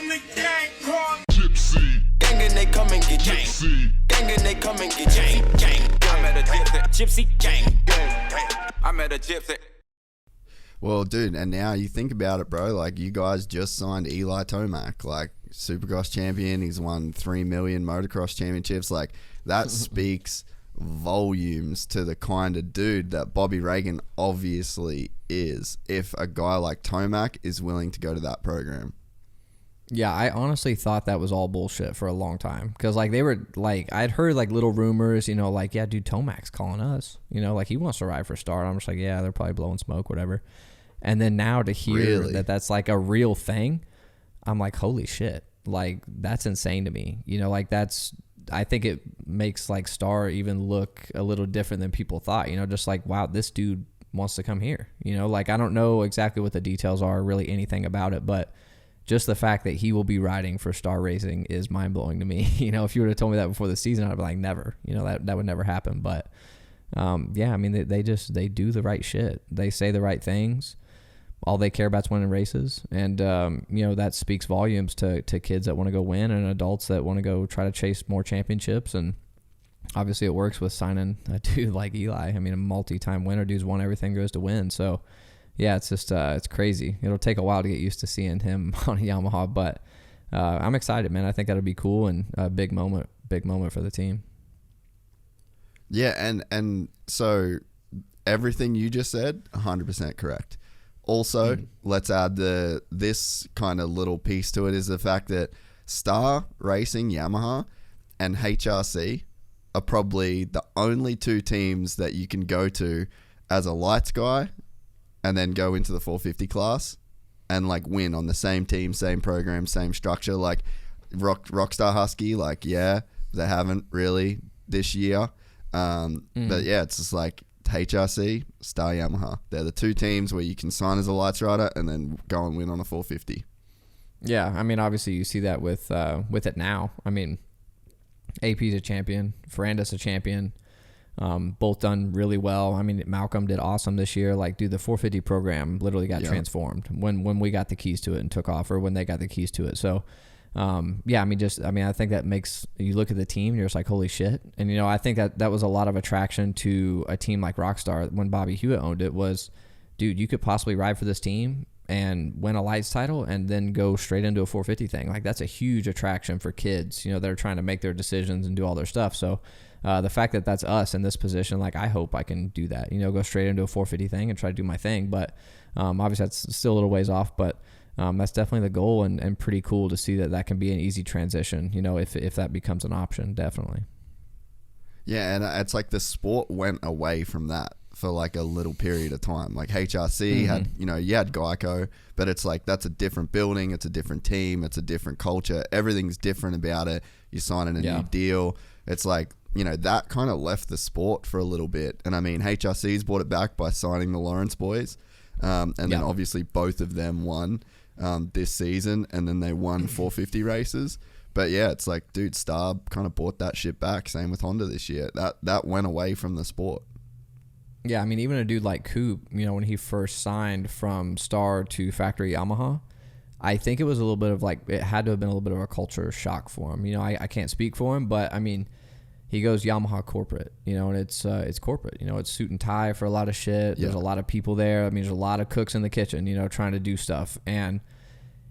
from the gang called Gypsy. Gang and they come and get Gypsy. Gang and they come and get Gypsy. Gang. I met a Gypsy. Gang. I met a Gypsy. Well, dude, and now you think about it, bro. Like, you guys just signed Eli Tomac, like Supercross champion. He's won 3 million motocross championships. Like, that speaks volumes to the kind of dude that Bobby Reagan obviously is. If a guy like Tomac is willing to go to that program. Yeah, I honestly thought that was all bullshit for a long time. Because, like, they were, like, I'd heard, like, little rumors, you know, like, yeah, dude, Tomac's calling us. You know, like, he wants to ride for Star. I'm just like, yeah, they're probably blowing smoke, whatever. And then now to hear that that's, like, a real thing, I'm like, holy shit. Like, that's insane to me. You know, like, I think it makes, like, Star even look a little different than people thought. You know, just like, wow, this dude wants to come here. You know, like, I don't know exactly what the details are, really anything about it, but just the fact that he will be riding for Star Racing is mind-blowing to me. You know, if you would have told me that before the season, I'd be like, never. You know, that would never happen. But, yeah, I mean, they do the right shit. They say the right things. All they care about is winning races. And, you know, that speaks volumes to kids that want to go win and adults that want to go try to chase more championships. And obviously it works with signing a dude like Eli. I mean, a multi-time winner. Dude's won everything goes to win. So, yeah, it's just it's crazy. It'll take a while to get used to seeing him on a Yamaha, but I'm excited, man. I think that'll be cool and a big moment for the team. Yeah, and so everything you just said, 100% correct. Also, let's add this kind of little piece to it is the fact that Star Racing Yamaha and HRC are probably the only two teams that you can go to as a lights guy and then go into the 450 class and, like, win on the same team, same program, same structure. Like, Rockstar Husky, like, yeah, they haven't really this year. But, yeah, it's just like HRC, Star Yamaha. They're the two teams where you can sign as a lights rider and then go and win on a 450. Yeah, I mean, obviously you see that with it now. I mean, AP's a champion, Ferranda's a champion. Both done really well. I mean, Malcolm did awesome this year. Like, dude, the 450 program literally got transformed when we got the keys to it and took off, or when they got the keys to it. So, yeah, I mean, I think that makes you look at the team and you're just like, holy shit. And, you know, I think that was a lot of attraction to a team like Rockstar when Bobby Hewitt owned it was, dude, you could possibly ride for this team and win a lights title and then go straight into a 450 thing. Like, that's a huge attraction for kids, you know, that are trying to make their decisions and do all their stuff. So, the fact that that's us in this position, like, I hope I can do that, you know, go straight into a 450 thing and try to do my thing. But obviously that's still a little ways off, but that's definitely the goal, and pretty cool to see that can be an easy transition, you know, if that becomes an option, definitely. Yeah, and it's like the sport went away from that for like a little period of time. Like HRC had, you know, you had Geico, but it's like that's a different building, it's a different team, it's a different culture. Everything's different about it. You're signing a new deal. It's like, you know, that kind of left the sport for a little bit. And I mean, HRC's brought it back by signing the Lawrence boys. And then obviously both of them won this season, and then they won 450 races. But yeah, it's like, dude, Star kind of brought that shit back. Same with Honda this year. That went away from the sport. Yeah, I mean, even a dude like Coop, you know, when he first signed from Star to Factory Yamaha, I think it was a little bit of like, it had to have been a little bit of a culture shock for him. You know, I can't speak for him, but I mean, he goes Yamaha corporate, you know, and it's corporate, you know, it's suit and tie for a lot of shit. There's a lot of people there. I mean, there's a lot of cooks in the kitchen, you know, trying to do stuff. And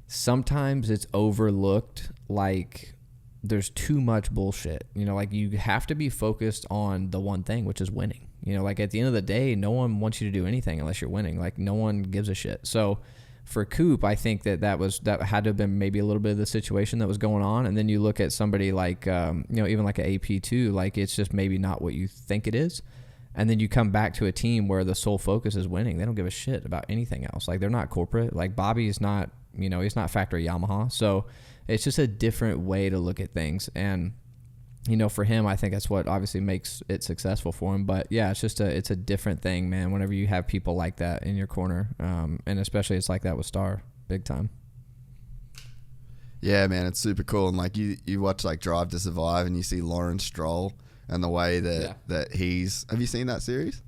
sometimes it's overlooked, like there's too much bullshit, you know, like you have to be focused on the one thing, which is winning. You know, like at the end of the day, no one wants you to do anything unless you're winning. Like no one gives a shit. So for Coop, I think that had to have been maybe a little bit of the situation that was going on. And then you look at somebody like, you know, even like an AP2, like it's just maybe not what you think it is. And then you come back to a team where the sole focus is winning. They don't give a shit about anything else. Like they're not corporate. Like Bobby's not, you know, he's not factory Yamaha. So it's just a different way to look at things. And, you know, for him, I think that's what obviously makes it successful for him. But yeah, it's a different thing, man, whenever you have people like that in your corner. And especially it's like that with Star, big time. Yeah, man, it's super cool. And like you watch like Drive to Survive and you see Lawrence Stroll and the way that he's, have you seen that series?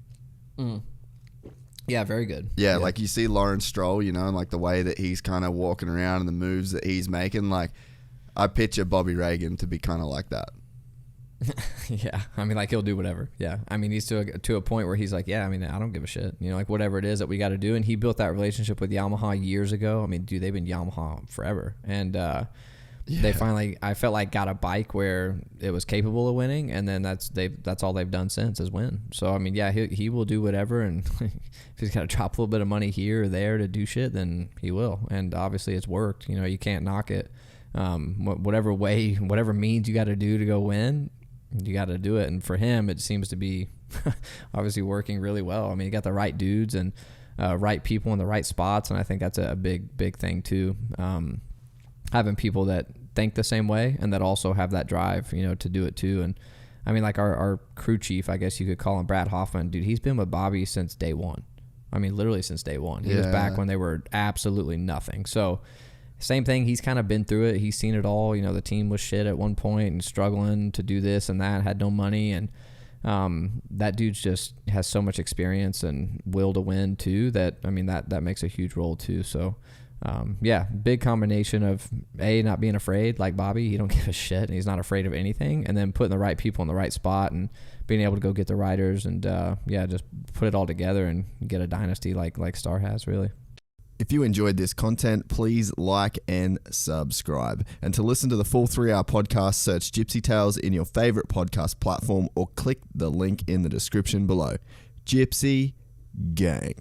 Yeah, very good. Yeah, like you see Lawrence Stroll, you know, and like the way that he's kind of walking around and the moves that he's making. Like, I picture Bobby Reagan to be kind of like that. Yeah, I mean, like he'll do whatever. Yeah, I mean, he's to a point where he's like, yeah, I mean, I don't give a shit. You know, like whatever it is that we got to do. And he built that relationship with Yamaha years ago. I mean, dude, they've been Yamaha forever, and they finally, I felt like, got a bike where it was capable of winning, and then that's all they've done since is win. So I mean, yeah, he will do whatever, and if he's got to drop a little bit of money here or there to do shit, then he will. And obviously, it's worked. You know, you can't knock it. Whatever means you got to do to go win, you got to do it. And for him, it seems to be obviously working really well. I mean, you got the right dudes and right people in the right spots, and I think that's a big thing too. Having people that think the same way and that also have that drive, you know, to do it too. And I mean, like our crew chief, I guess you could call him, Brad Hoffman, dude, he's been with Bobby since day one. I mean, literally since day one. He was back when they were absolutely nothing. So same thing, he's kind of been through it. He's seen it all. You know, the team was shit at one point and struggling to do this and that, had no money. And that dude just has so much experience and will to win too that, I mean, that makes a huge role too. So yeah, big combination of not being afraid like Bobby. He don't give a shit and he's not afraid of anything. And then putting the right people in the right spot and being able to go get the riders and just put it all together and get a dynasty like Star has, really. If you enjoyed this content, please like and subscribe. And to listen to the full 3-hour podcast, search Gypsy Tales in your favorite podcast platform or click the link in the description below. Gypsy Gang.